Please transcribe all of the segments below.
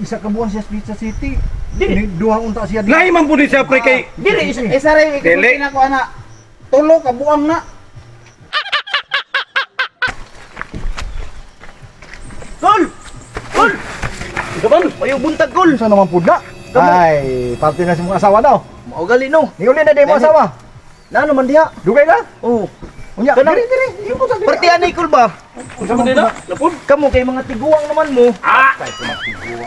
Isa ka buwan siya sa Pizza City. Dili. Duha unta siya di. Lahi man po ni siya pre kay Dili isa ray Dili. ikasulti na ko ana. Tulo ka buang na. Gol! Gol! gaban. Mayo buntag gol. Sa naman pudla. Ay, parte na sa mga asawa daw. Mao gali no. Niuli na di mo asawa. Na naman diha. Dugay na. Oh. Unya, Kanang- diri. Imo sa diri. Perti anay kul ba? Unsa man nila? Napod. Kamo kay mga tiguang naman mo.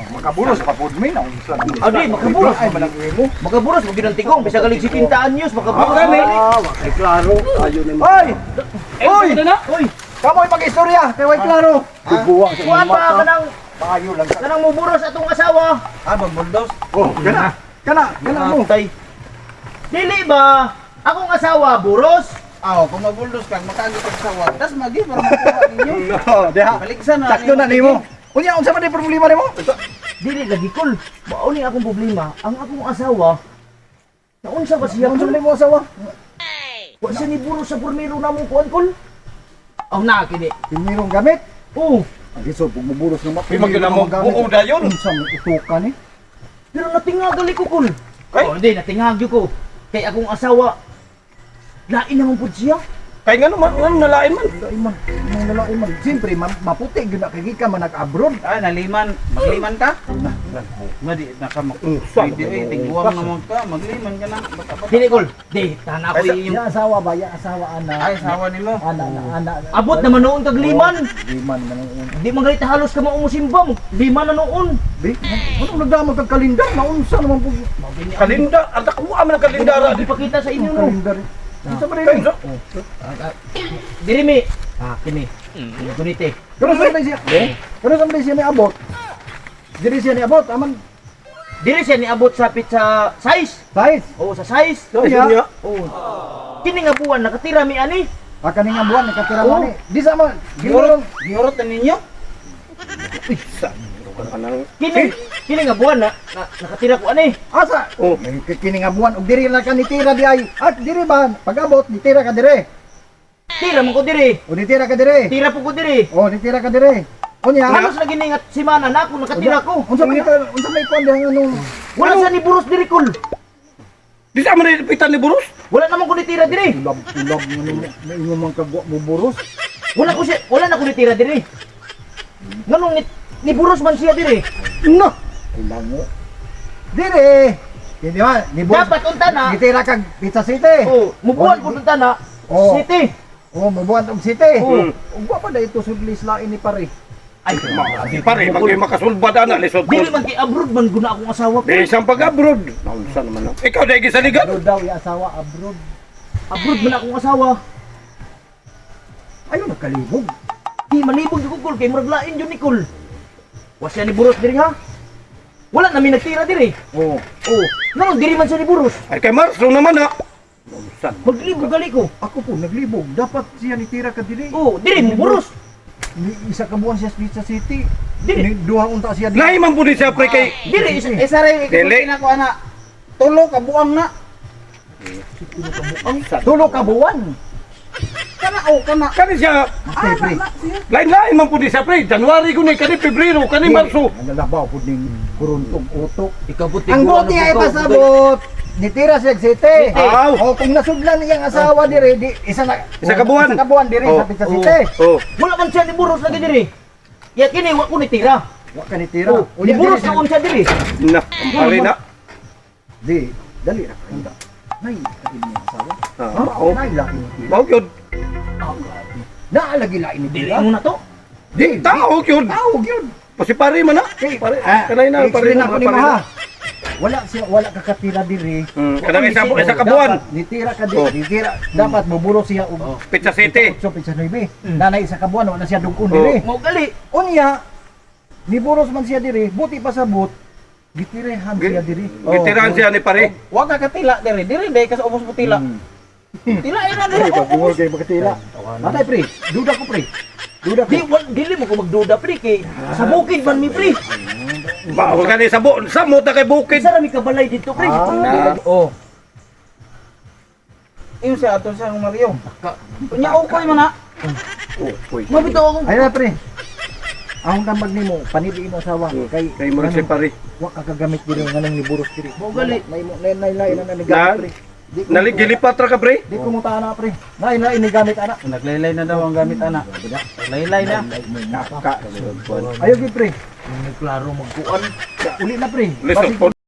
Makabulos pa pud mi na unsa. Adi, makabulos. Ay, malaki mo. Makaburos mo ginang tigong bisa galing 70 anyos makaburos. gani. Ay, klaro. Ayo ni mo. Oy! Oy, na. Oy! Kamoy mag-istorya, kay way klaro. Tiguang sa Kuan mga pa mata. kanang Payo lang sa. kanang muburos atong asawa. Ah, magbuldos. Oh, kana mo. Tay. Dili ba? Akong asawa buros. Aw, kung magbuldos ka, makagi ka sa wag. Tas magi para makuha ninyo. No, deha. Baliksan na. Sakto na nimo. Unya unsa man di problema nimo? Dili lagi kol. Mao ni akong problema. Ang akong asawa naunsa ba siya Unsa kol? man mo asawa? Wa siya ni buros sa pormero namong kuan kol. Ang na kini. Pinirong gamit. Oh, Ang iso buburos na Di man gyud mo buo dayon. Unsa mo utukan ni? pero natingagali ko kol. Ay. Oh, hindi natingagyo ko. Kay akong asawa lain naman pud siya. Kay ngano man nalain man. Lalaki man, mga lalaki man. Siyempre, maputi, gina kay ka man nag-abroad. Ah, naliman. Magliman ka? Madi, nakamak. Pwede eh, tigbuwang naman ka. Magliman ka na. Bata-bata. Dili kol. Di tana ko yung Ya asawa ba? Ya asawa, ana. Ay, sawa ni mo. Ana. abot naman noon kag liman. Liman man ang una. Di man galit halos ka maumusimba mo. Liman na noon. Di, ano nagdamag kag kalendar? Naunsa naman po. Kalinda, adak mo man ang kalendara. Di pakita sa inyo no. Kalendar. Unsa man Kay rin? Diri mi. Ah, kini. Gunite. Pero sa man siya? Pero sa man siya ni abot? Diri siya ni abot, aman. Diri siya niabot sa pizza size. Size. Oo, sa size. Siya. Oo. Kini nga buwan nakatira mi ani. Kaning nga buwan nakatira mo Oh. ni. Di sa man. Giurot, giurot na ninyo. Kini nga buwan na nakatira ko ani. Asa? Oh. Kini nga buwan og diri na ka nitira di ay. At diri ba? Pag-abot nitira ka diri. Tira mo ko diri. O nitira ka diri. Tira po ko diri. O nitira ka diri. Unya. Halos na giningat si mana na ako nakatira ko. Unsa may kon dihang anong Wala sa ni buros diri kol. Di sa man pitan ni Burus. Wala naman ko nitira diri. ulab na inyo man kagwa buburos. Wala na ko nitira diri. Nganong ni buros man siya diri. No. Ilang mo. Diri. Hindi ba? Ni buwan. Dapat unta na. Gitira kag Pizza City. Oh, mubuan ko dunta na. Oh. City. Oh, mabuwan og city. Oh. Ug wa pa da ito sudlis lain ni pare. Ay, Di pare, pag makasulbad ana lisod. dili man kay abroad man guna akong asawa ko. Di isang pag-abroad. Naunsa naman. Ikaw dai gisaligan. Ano daw yung asawa abroad? Abroad man akong asawa. Ayaw nagkalibog. Di malibog yung kul kay murag lain yun ni kul. Wa siya ni buros diri ha. Wala namin nagtira diri. Oh. Oh, nganong diri man siya ni buros. Ay kay Marso naman ha. Naunsa. Maglibog gali ko. Ako po naglibog. Dapat siya nitira ka diri. Oh, diri mo buros. Isa ka buwan siya sa Pizza City. Dili. Duha unta siya diri. Lahi man po ni siya pre kay Diri Isa ray ikasulti na ko ana. Tulo ka buang na. Tulo ka buwan. Kana o kana. kani siya. Stay free. Lain-lain man po ni siya pre. January ko ni kani Pebrero kani Marso. Nalabaw po ning kuruntong utok. Ikaw buti Ang buti ay pasabot. Nitira siya sa city. Aw. O kung nasudlan niyang asawa diri, di isa Isa ka buwan. Isa ka buwan diri sa Pizza City. Oh. Wala man siya ni buros lagi diri. Ya kini wa ko nitira. Wa ka nitira. Oh, ni buros diri- na siya diri. Na, ampali na. Di, dali ra kayo. Nay, kain niya asawa. Ah, oh. Nay, laki ni tira. Mao gyud. Naalagi lain ni Dili tira. mo na to. Di, Tao gyud. Tao, yun. Pasi pare man na. Pare. Kanay na pare Explain na ako ni Maha. Wala kakatira diri. Kanang isa ka buwan. Dapat nitira ka Oh. diri. Nitira. Dapat muburo siya og Pizza City. So pizza noy Nanay isa ka buwan wala siya dugon diri. Mo gali. Unya, ni buros man siya diri, buti pasabot. Gitirehan siya diri. Gitirahan siya ni pare. Wa ka katila diri. Diri day ka sa ubos mo tila. Tila ina diri. Pagbuhol kay makatira. Matay pre, duda ko pre. Duda ko. Dili mo ko magduda pre kay sa bukid man mi pre. Ba, o kani sa mo ta kay bukid. Isa ra mi kabalay dito pre. Oh. Iyo sa aton sa Mario. Unya ukoy man na. Oh, Mabitaw ako. Ayun na pre. Ang damag nimo panili mo asawa kay Kay mga si pare. wa ka kagamit diri nganong ni buros diri. Mo gali. Nay mo nay na gamit pre. Di ko- Naligilipat ra ka pre. Di ko mo ana pre. Nay ni gamit ana. Naglaylay na daw ang gamit anak. Naglaylay na. Ka. Ayo gid pre. Hindi klaro magkuan. Uli na pre. Listen, Basig-